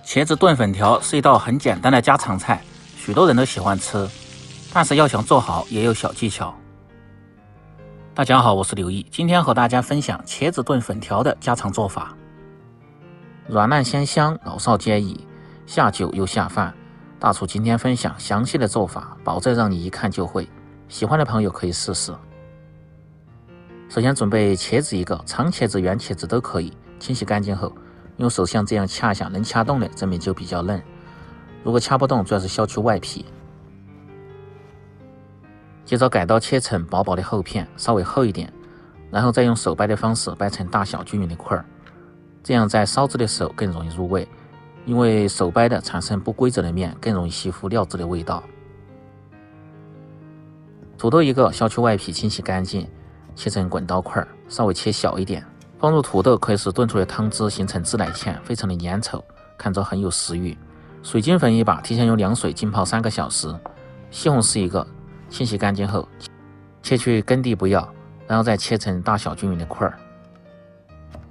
茄子炖粉条是一道很简单的家常菜，许多人都喜欢吃，但是要想做好也有小技巧。大家好，我是刘毅，今天和大家分享茄子炖粉条的家常做法。软烂鲜香，老少皆宜，下酒又下饭。大厨今天分享详细的做法，保证让你一看就会。喜欢的朋友可以试试。首先准备茄子一个，长茄子、圆茄子都可以，清洗干净后，用手像这样掐一下，能掐动的这面就比较嫩，如果掐不动，主要是削去外皮。接着改刀切成薄薄的厚片，稍微厚一点，然后再用手掰的方式掰成大小均匀的块儿，这样在烧制的时候更容易入味，因为手掰的产生不规则的面更容易吸附料汁的味道。土豆一个，削去外皮，清洗干净，切成滚刀块，稍微切小一点，放入土豆可以使炖出的汤汁形成自来芡，非常的粘稠，看着很有食欲。水晶粉一把，提前用凉水浸泡3个小时。西红柿一个，清洗干净后切去根蒂不要，然后再切成大小均匀的块。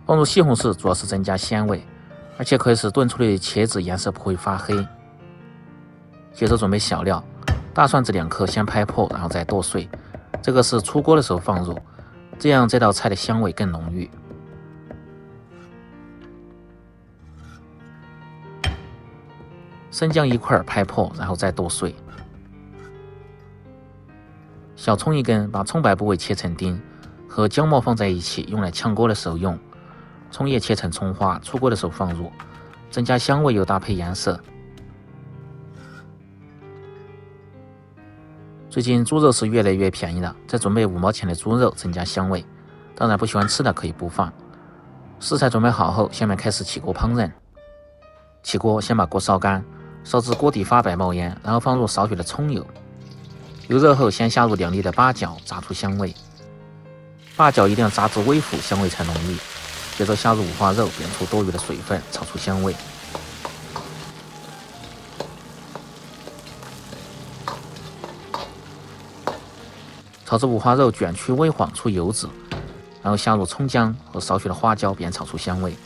放入西红柿主要是增加鲜味，而且可以使炖出的茄子颜色不会发黑。接着准备小料，大蒜子2颗，先拍破，然后再剁碎，这个是出锅的时候放入，这样这道菜的香味更浓郁。生姜1块，拍破，然后再剁碎。小葱1根，把葱白部位切成丁，和姜末放在一起，用来炝锅的时候用。葱叶切成葱花，出锅的时候放入，增加香味又搭配颜色。最近猪肉是越来越便宜了，再准备5毛钱的猪肉，增加香味。当然不喜欢吃的可以不放。食材准备好后，下面开始起锅烹饪。起锅先把锅烧干，烧至锅底发白冒烟，然后放入少许的葱油。油热后，先下入2粒的八角，炸出香味。八角一定要炸至微腐，香味才浓郁。接着下入五花肉，煸出多余的水分，炒出香味。炒至五花肉卷曲微黄出油脂，然后下入葱姜和少许的花椒，煸炒出香味。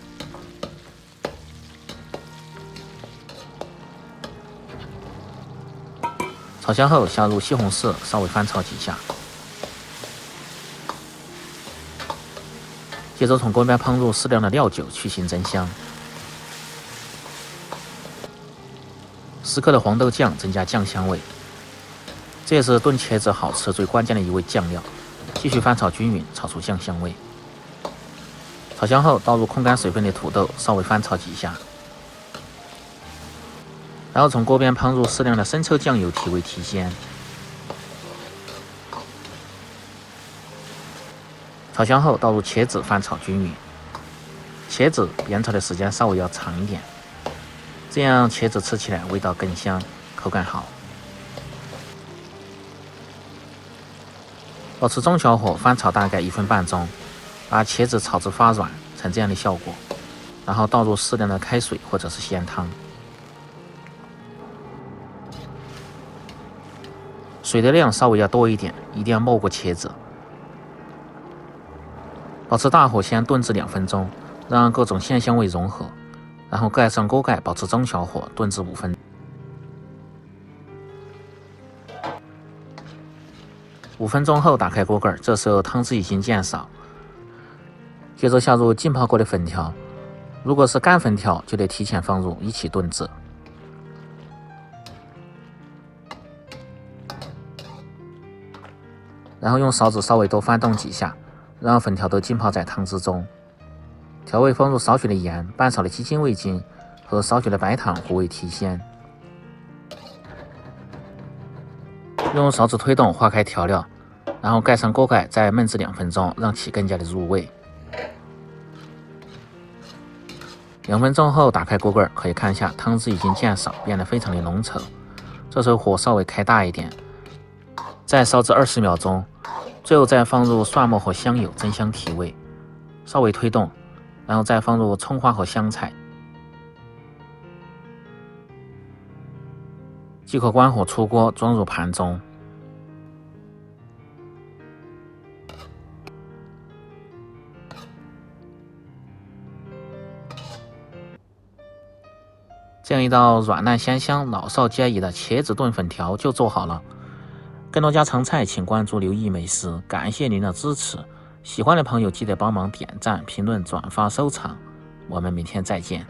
炒香后，下入西红柿，稍微翻炒几下。接着从锅边烹入适量的料酒，去腥增香。10克的黄豆酱，增加酱香味。这也是炖茄子好吃最关键的一味酱料。继续翻炒均匀，炒出酱香味。炒香后，倒入控干水分的土豆，稍微翻炒几下。然后从锅边烹入适量的生抽酱油，提味提鲜。炒香后，倒入茄子，翻炒均匀。茄子煸炒的时间稍微要长一点，这样茄子吃起来味道更香，口感好。保持中小火翻炒大概1分半钟，把茄子炒至发软，成这样的效果。然后倒入适量的开水或者是鲜汤。水的量稍微要多一点，一定要没过茄子。保持大火先炖至2分钟，让各种鲜香味融合，然后盖上锅盖，保持中小火炖至5分钟。5分钟后打开锅盖，这时候汤汁已经渐少。接着下入浸泡过的粉条，如果是干粉条就得提前放入一起炖制。然后用勺子稍微多翻动几下，让粉条都浸泡在汤汁中。调味放入少许的盐、半勺的鸡精、味精和少许的白糖，糊味提鲜。用勺子推动化开调料，然后盖上锅盖，再焖至2分钟，让其更加的入味。2分钟后打开锅盖，可以看一下汤汁已经渐少，变得非常的浓稠。这时候火稍微开大一点，再烧至20秒钟，最后再放入蒜末和香油，增香提味。稍微推动，然后再放入葱花和香菜，即可关火出锅，装入盘中。这样一道软烂香香、老少皆宜的茄子炖粉条就做好了。更多家常菜请关注刘毅美食，感谢您的支持。喜欢的朋友记得帮忙点赞、评论、转发、收藏。我们明天再见。